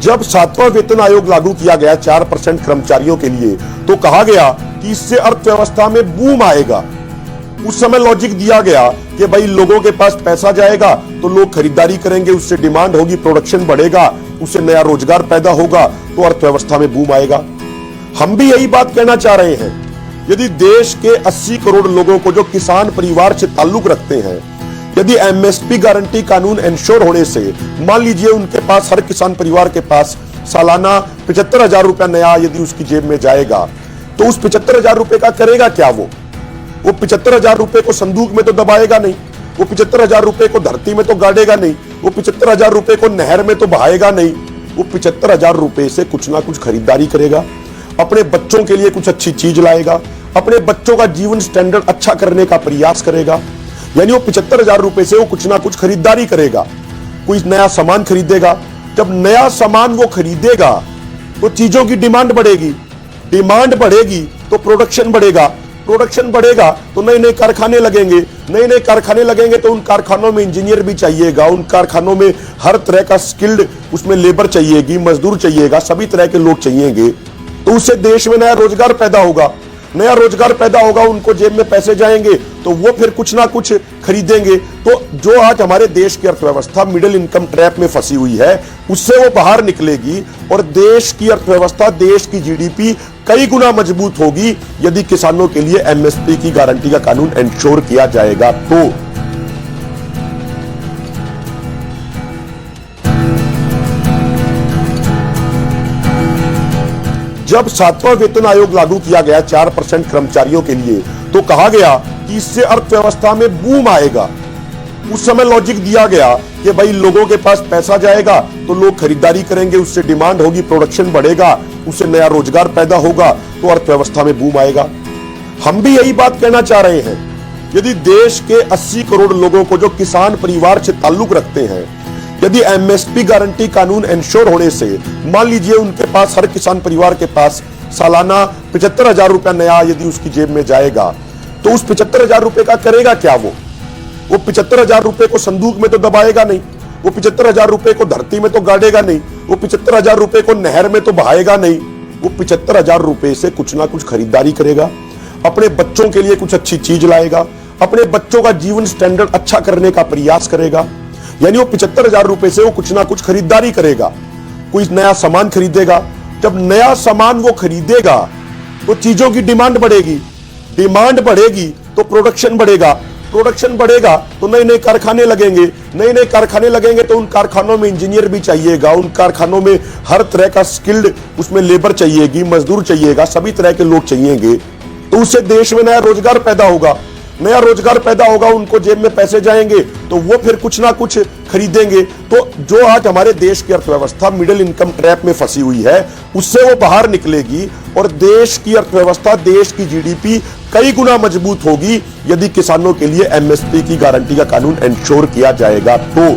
जब 7वां वेतन आयोग लागू किया गया 4% कर्मचारियों के लिए, तो कहा गया कि इससे अर्थव्यवस्था में बूम आएगा। उस समय लॉजिक दिया गया कि भाई लोगों के पास पैसा जाएगा तो लोग खरीदारी करेंगे, उससे डिमांड होगी, प्रोडक्शन बढ़ेगा, उससे नया रोजगार पैदा होगा, तो अर्थव्यवस्था में बूम आएगा। हम भी यही बात कहना चाह रहे हैं। यदि देश के 80 करोड़ लोगों को जो किसान परिवार से ताल्लुक रखते हैं, यदि एमएसपी गारंटी कानून इंश्योर होने से मान लीजिए उनके पास, हर किसान परिवार के पास सालाना 75,000 रुपया नया यदि उसकी जेब में जाएगा, तो उस 75,000 रुपए का करेगा क्या? वो 75,000 रुपए को संदूक में तो दबाएगा नहीं, वो 75,000 रुपए को धरती में तो गाड़ेगा नहीं, वो 75,000 रुपए को नहर में तो बहाएगा नहीं। वो 75,000 रुपए से कुछ ना कुछ खरीदारी करेगा, अपने बच्चों के लिए कुछ अच्छी चीज लाएगा, अपने बच्चों का जीवन स्टैंडर्ड अच्छा करने का प्रयास करेगा। यानी वो 75,000 रुपए से वो कुछ ना कुछ खरीदारी करेगा, कोई नया सामान खरीदेगा। जब नया सामान वो खरीदेगा तो चीजों की डिमांड बढ़ेगी, डिमांड बढ़ेगी तो प्रोडक्शन बढ़ेगा, प्रोडक्शन बढ़ेगा तो नए नए कारखाने लगेंगे, नए नए कारखाने लगेंगे तो उन कारखानों में इंजीनियर भी चाहिएगा, उन कारखानों में हर तरह का स्किल्ड उसमें लेबर चाहिएगी, मजदूर चाहिएगा, सभी तरह के लोग चाहिएंगे। तो उससे देश में नया रोजगार पैदा होगा, नया रोजगार पैदा होगा, उनको जेब में पैसे जाएंगे तो वो फिर कुछ ना कुछ खरीदेंगे। तो जो आज हमारे देश की अर्थव्यवस्था मिडिल इनकम ट्रैप में फंसी हुई है, उससे वो बाहर निकलेगी और देश की अर्थव्यवस्था, देश की जीडीपी कई गुना मजबूत होगी यदि किसानों के लिए एमएसपी की गारंटी का कानून इंश्योर किया जाएगा। तो जब 7वां वेतन आयोग लागू किया गया 4% कर्मचारियों के लिए, तो कहा गया कि इससे अर्थव्यवस्था में बूम आएगा। उस समय लॉजिक दिया गया कि भाई लोगों के पास पैसा जाएगा तो लोग खरीदारी करेंगे, उससे डिमांड होगी, प्रोडक्शन बढ़ेगा, उससे नया रोजगार पैदा होगा, तो अर्थव्यवस्था में बूम आएगा। हम भी यही बात कहना चाह रहे हैं। यदि देश के 80 करोड़ लोगों को जो किसान परिवार से ताल्लुक रखते हैं, यदि एमएसपी गारंटी कानून इंश्योर होने से मान लीजिए उनके पास, हर किसान परिवार के पास सालाना 75,000 रुपया नया यदि उसकी जेब में जाएगा, तो उस 75,000 रुपए का करेगा क्या? वो 75,000 रुपए को संदूक में तो दबाएगा नहीं, वो 75,000 रुपए को धरती में तो गाड़ेगा नहीं, वो 75,000 रुपए को नहर में तो बहाएगा नहीं। वो 75,000 रुपए से कुछ ना कुछ खरीदारी करेगा, अपने बच्चों के लिए कुछ अच्छी चीज लाएगा, अपने बच्चों का जीवन स्टैंडर्ड अच्छा करने का प्रयास करेगा। यानी वो 75,000 रुपए से वो कुछ ना कुछ खरीदारी करेगा, कोई नया सामान खरीदेगा। जब नया सामान वो खरीदेगा तो चीजों की डिमांड बढ़ेगी, डिमांड बढ़ेगी तो प्रोडक्शन बढ़ेगा, प्रोडक्शन बढ़ेगा तो नए नए कारखाने लगेंगे, नए नए कारखाने लगेंगे तो उन कारखानों में इंजीनियर भी चाहिएगा, उन कारखानों में हर तरह का स्किल्ड उसमें लेबर चाहिएगी, मजदूर चाहिएगा, सभी तरह के लोग चाहिएंगे। तो उससे देश में नया रोजगार पैदा होगा, नया रोजगार पैदा होगा, उनको जेब में पैसे जाएंगे तो वो फिर कुछ ना कुछ खरीदेंगे। तो जो आज हमारे देश की अर्थव्यवस्था मिडिल इनकम ट्रैप में फंसी हुई है, उससे वो बाहर निकलेगी और देश की अर्थव्यवस्था, देश की जीडीपी कई गुना मजबूत होगी यदि किसानों के लिए एमएसपी की गारंटी का कानून इंश्योर किया जाएगा। तो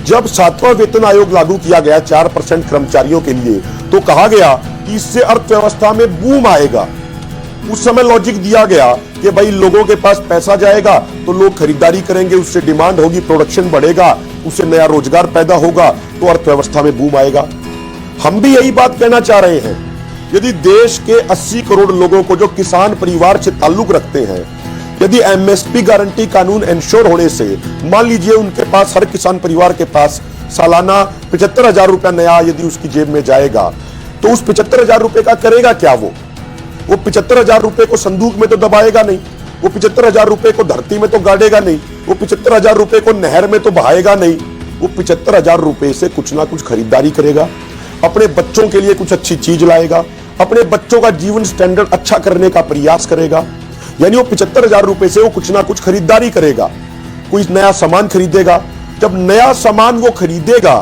जब 7वां वेतन आयोग लागू किया गया 4% कर्मचारियों के लिए, तो कहा गया कि इससे अर्थव्यवस्था में बूम आएगा। उस समय लॉजिक दिया गया कि भाई लोगों के पास पैसा जाएगा तो लोग खरीदारी करेंगे, उससे डिमांड होगी, प्रोडक्शन बढ़ेगा, उससे नया रोजगार पैदा होगा, तो अर्थव्यवस्था में बूम आएगा। हम भी यही बात कहना चाह रहे हैं। यदि देश के 80 करोड़ लोगों को जो किसान परिवार से ताल्लुक रखते हैं, यदि एमएसपी गारंटी कानून इंश्योर होने से मान लीजिए उनके पास, हर किसान परिवार के पास सालाना 75,000 रुपया नया यदि उसकी जेब में जाएगा, तो उस 75,000 रुपए का करेगा क्या? वो 75,000 रुपए को संदूक में तो दबाएगा नहीं, वो 75,000 रुपए को धरती में तो गाड़ेगा नहीं, वो 75,000 रुपए को नहर में तो बहाएगा नहीं। वो 75,000 रुपए से कुछ ना कुछ खरीदारी करेगा, अपने बच्चों के लिए कुछ अच्छी चीज लाएगा, अपने बच्चों का जीवन स्टैंडर्ड अच्छा करने का प्रयास करेगा। यानी वो 75,000 रुपए से वो कुछ ना कुछ खरीदारी करेगा, कोई नया सामान खरीदेगा। जब नया सामान वो खरीदेगा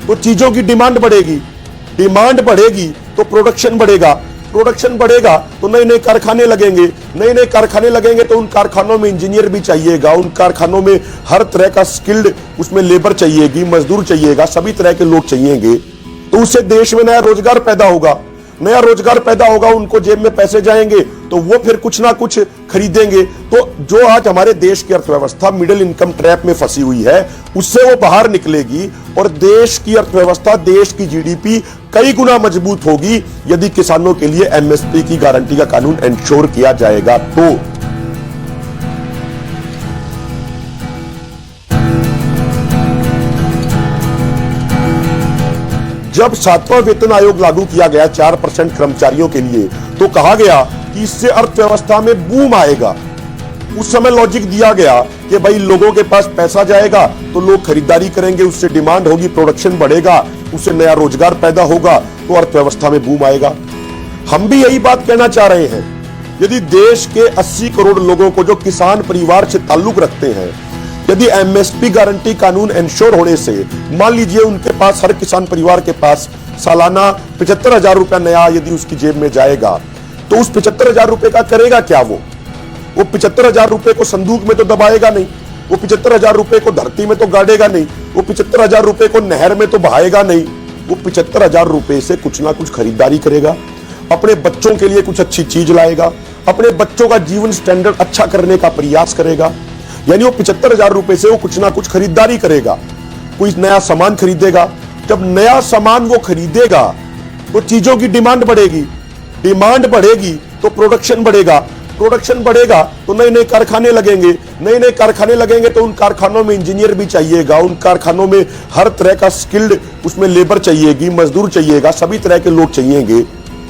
तो चीजों की डिमांड बढ़ेगी, डिमांड बढ़ेगी तो प्रोडक्शन बढ़ेगा, प्रोडक्शन बढ़ेगा तो नए नए कारखाने लगेंगे, नए नए कारखाने लगेंगे तो उन कारखानों में इंजीनियर भी चाहिएगा, उन कारखानों में हर तरह का स्किल्ड उसमें लेबर चाहिएगी, मजदूर चाहिएगा, सभी तरह के लोग चाहिएंगे। तो उससे देश में नया रोजगार पैदा होगा, नया रोजगार पैदा होगा, उनको जेब में पैसे जाएंगे तो वो फिर कुछ ना कुछ खरीदेंगे। तो जो आज हमारे देश की अर्थव्यवस्था मिडिल इनकम ट्रैप में फंसी हुई है, उससे वो बाहर निकलेगी और देश की अर्थव्यवस्था, देश की जीडीपी कई गुना मजबूत होगी यदि किसानों के लिए एमएसपी की गारंटी का कानून इंश्योर किया जाएगा। तो जब 7वां वेतन आयोग लागू किया गया 4% कर्मचारियों के लिए, तो कहा गया कि इससे अर्थव्यवस्था में बूम आएगा। उस समय लॉजिक दिया गया कि भाई लोगों के पास पैसा जाएगा तो लोग खरीदारी करेंगे, उससे डिमांड होगी, प्रोडक्शन बढ़ेगा, उससे नया रोजगार पैदा होगा तो अर्थव्यवस्था में बूम आएगा। हम भी यही बात कहना चाह रहे हैं। यदि देश के 80 करोड़ लोगों को जो किसान परिवार से ताल्लुक रखते हैं, यदि एमएसपी गारंटी कानून इंश्योर होने से मान लीजिए उनके पास, हर किसान परिवार के पास सालाना 75,000 रुपया नया यदि उसकी जेब में जाएगा, तो उस 75,000 रुपए का करेगा क्या? वो 75,000 रुपए को संदूक में तो दबाएगा नहीं, वो 75,000 रुपए को धरती में तो गाड़ेगा नहीं, वो 75,000 रुपए को नहर में तो बहाएगा नहीं। वो 75,000 रुपए से कुछ ना कुछ खरीदारी करेगा, अपने बच्चों के लिए कुछ अच्छी चीज लाएगा, अपने बच्चों का जीवन स्टैंडर्ड अच्छा करने का प्रयास करेगा। यानी वो 75,000 रुपए से वो कुछ ना कुछ खरीदारी करेगा, कोई नया सामान खरीदेगा। जब नया सामान वो खरीदेगा तो चीजों की डिमांड बढ़ेगी, डिमांड बढ़ेगी तो प्रोडक्शन बढ़ेगा, प्रोडक्शन बढ़ेगा तो नए नए कारखाने लगेंगे, नए नए कारखाने लगेंगे तो उन कारखानों में इंजीनियर भी चाहिएगा, उन कारखानों में हर तरह का स्किल्ड उसमें लेबर चाहिएगी, मजदूर चाहिएगा, सभी तरह के लोग चाहिएंगे।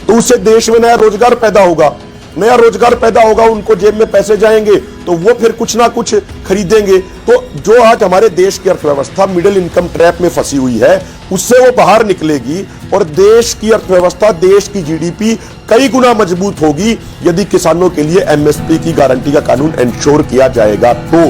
तो उससे देश में नया रोजगार पैदा होगा, नया रोजगार पैदा होगा, उनको जेब में पैसे जाएंगे तो वो फिर कुछ ना कुछ खरीदेंगे। तो जो आज हमारे देश की अर्थव्यवस्था मिडिल इनकम ट्रैप में फंसी हुई है, उससे वो बाहर निकलेगी और देश की अर्थव्यवस्था, देश की जीडीपी कई गुना मजबूत होगी यदि किसानों के लिए एमएसपी की गारंटी का कानून इंश्योर किया जाएगा। तो